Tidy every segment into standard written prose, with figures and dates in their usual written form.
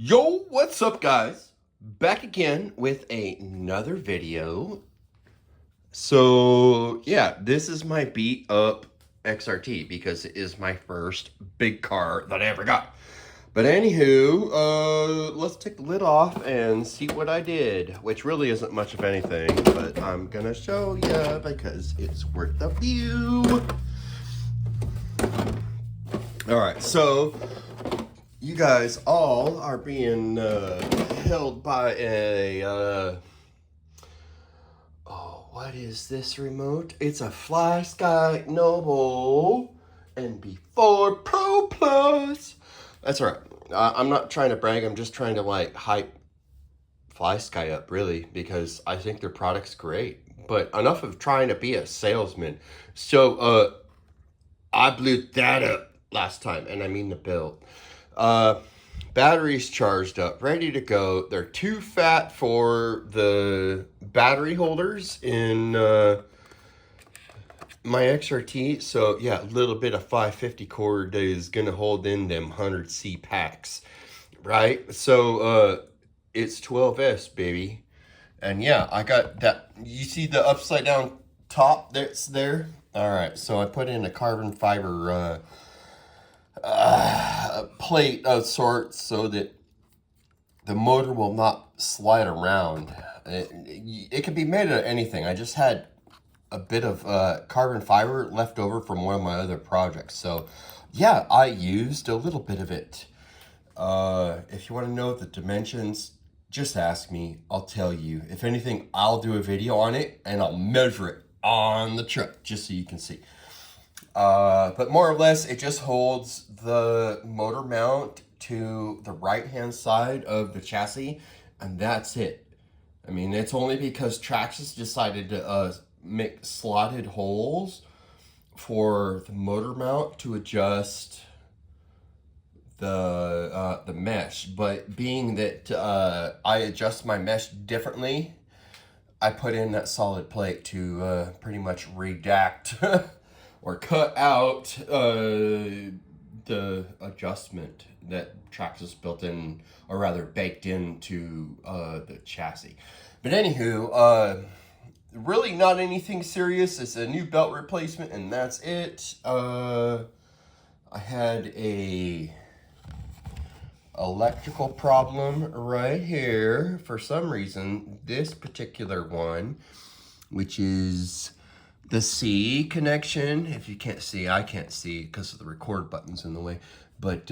Yo, what's up, guys? Back again with another video. So, yeah, this is my beat up XRT because it is my first big car that I ever got. But anywho, let's take the lid off and see what I did, which really isn't much of anything, but I'm gonna show you because it's worth the view. All right, so you guys all are being held by a, oh, what is this remote? It's a FlySky Noble NB4 Pro Plus. That's right. I'm not trying to brag. I'm just trying to like hype FlySky up, really, because I think their product's great. But enough of trying to be a salesman. So, I blew that up last time, and I mean the build. Batteries charged up, ready to go. They're too fat for the battery holders in my XRT. So yeah, a little bit of 550 cord is gonna hold in them 100C packs, right? So it's 12S, baby. And yeah, I got that. You see the upside down top that's there? All right, so I put in a carbon fiber plate of sorts so that the motor will not slide around. It can be made of anything. I just had a bit of carbon fiber left over from one of my other projects. So yeah, I used a little bit of it. If you want to know the dimensions, just ask me. I'll tell you. If anything, I'll do a video on it and I'll measure it on the truck just so you can see. But more or less, it just holds the motor mount to the right-hand side of the chassis, and that's it. I mean, it's only because Traxxas decided to make slotted holes for the motor mount to adjust the mesh. But being that I adjust my mesh differently, I put in that solid plate to pretty much redact or cut out the adjustment that Traxxas built in, or rather baked into the chassis. But anywho, really not anything serious. It's a new belt replacement and that's it. I had a electrical problem right here for some reason. This particular one, which is the C connection. If you can't see, I can't see because of the record buttons in the way. But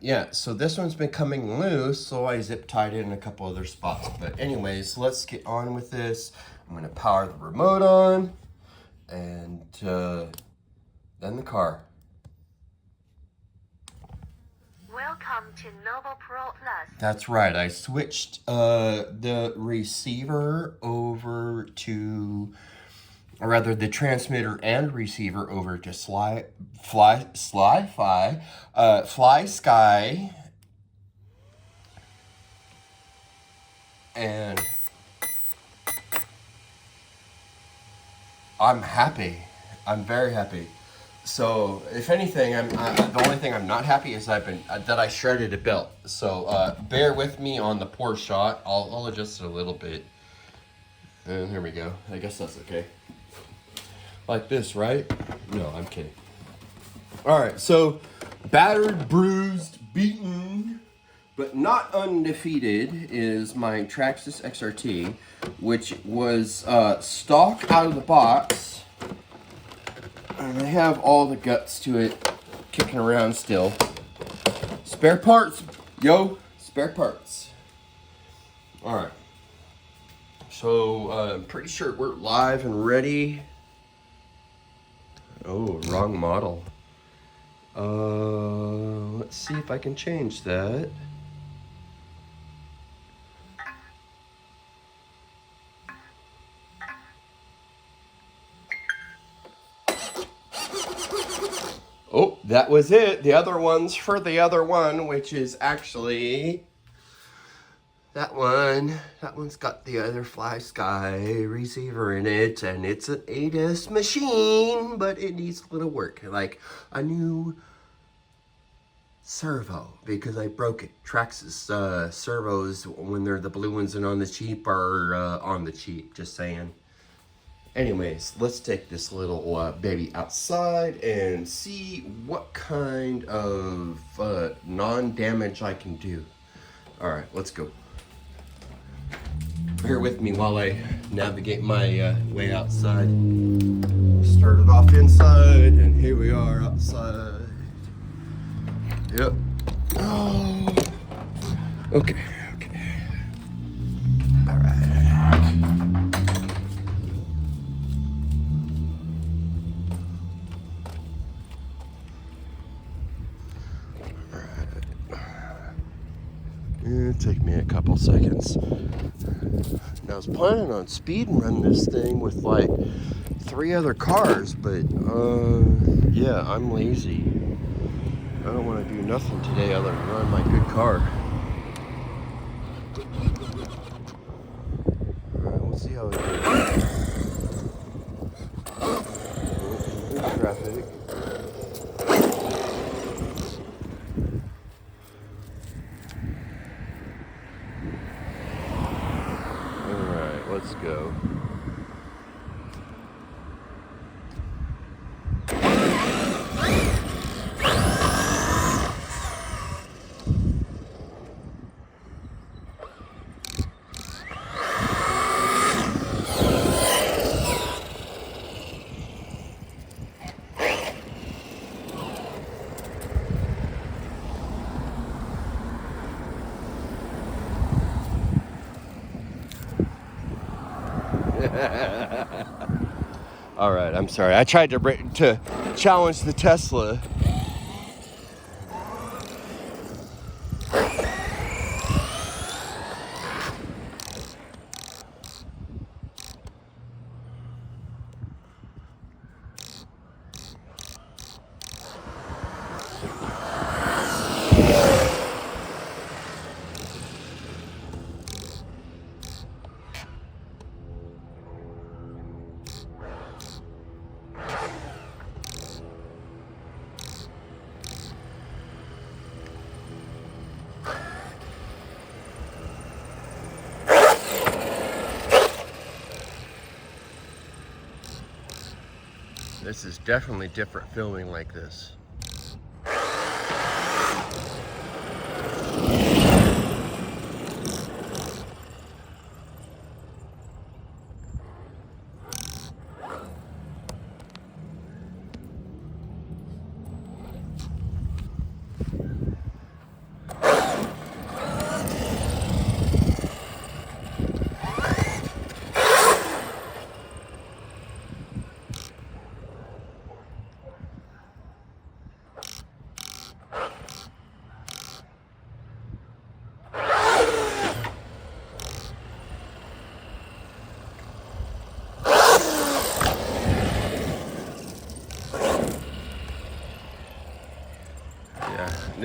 yeah, so this one's been coming loose, so I zip tied it in a couple other spots. But anyways, let's get on with this. I'm gonna power the remote on, and then the car. Welcome to Noble Pro Plus. That's right, I switched the receiver over to, or rather the transmitter and receiver over to FlySky, and I'm happy. I'm very happy. So if anything, the only thing I'm not happy is that I shredded a belt. So bear with me on the poor shot. I'll adjust it a little bit. And here we go. I guess that's okay. Like this, right? No, I'm kidding. All right, so battered, bruised, beaten, but not undefeated is my Traxxas XRT, which was stock out of the box. And I have all the guts to it kicking around still. Spare parts, yo, spare parts. All right. So I'm pretty sure we're live and ready. Oh, wrong model. Let's see if I can change that. Oh, that was it. The other one's for the other one, which is actually that one. That one's got the other FlySky receiver in it, and it's an 8S machine, but it needs a little work. Like a new servo because I broke it. Traxxas servos, when they're the blue ones and on the cheap, are on the cheap, just saying. Anyways, let's take this little baby outside and see what kind of non-damage I can do. All right, let's go. Bear with me while I navigate my way outside. Started off inside, and here we are outside. Yep. Oh. Okay. All right. It'll take me a couple seconds. And I was planning on speed and run this thing with like 3 other cars, but yeah, I'm lazy. I don't want to do nothing today other than run my good car. Alright, we'll see how it goes. Good traffic. Alright, let's go. All right, I'm sorry. I tried to challenge the Tesla. This is definitely different filming like this.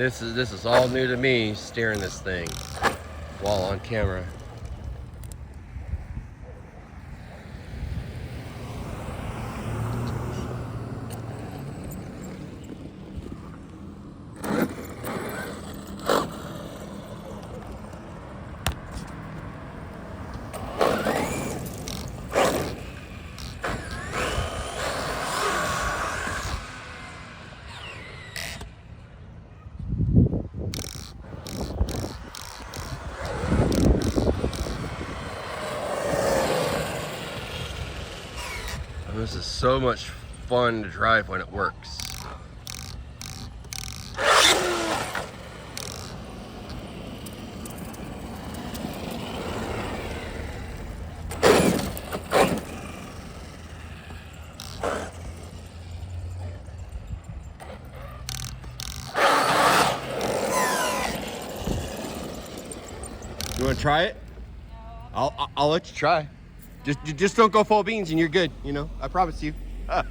This is all new to me, steering this thing while on camera. This is so much fun to drive when it works. You want to try it? I'll let you try. Just don't go full beans and you're good, you know, I promise you. Ah.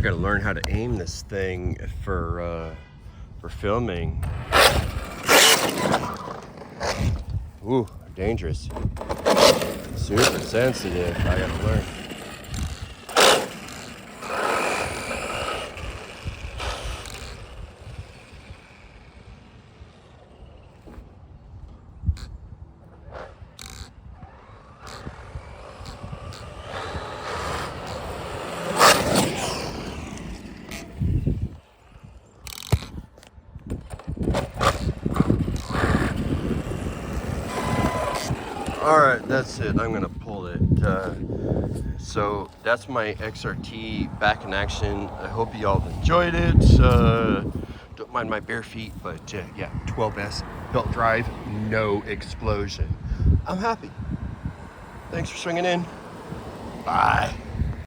gotta learn how to aim this thing for filming. Ooh, dangerous. Super sensitive. I gotta learn. All right, that's it. I'm gonna pull it. So that's my XRT back in action. I hope you all enjoyed it. Don't mind my bare feet, but yeah, 12S belt drive, no explosion. I'm happy. Thanks for swinging in. Bye.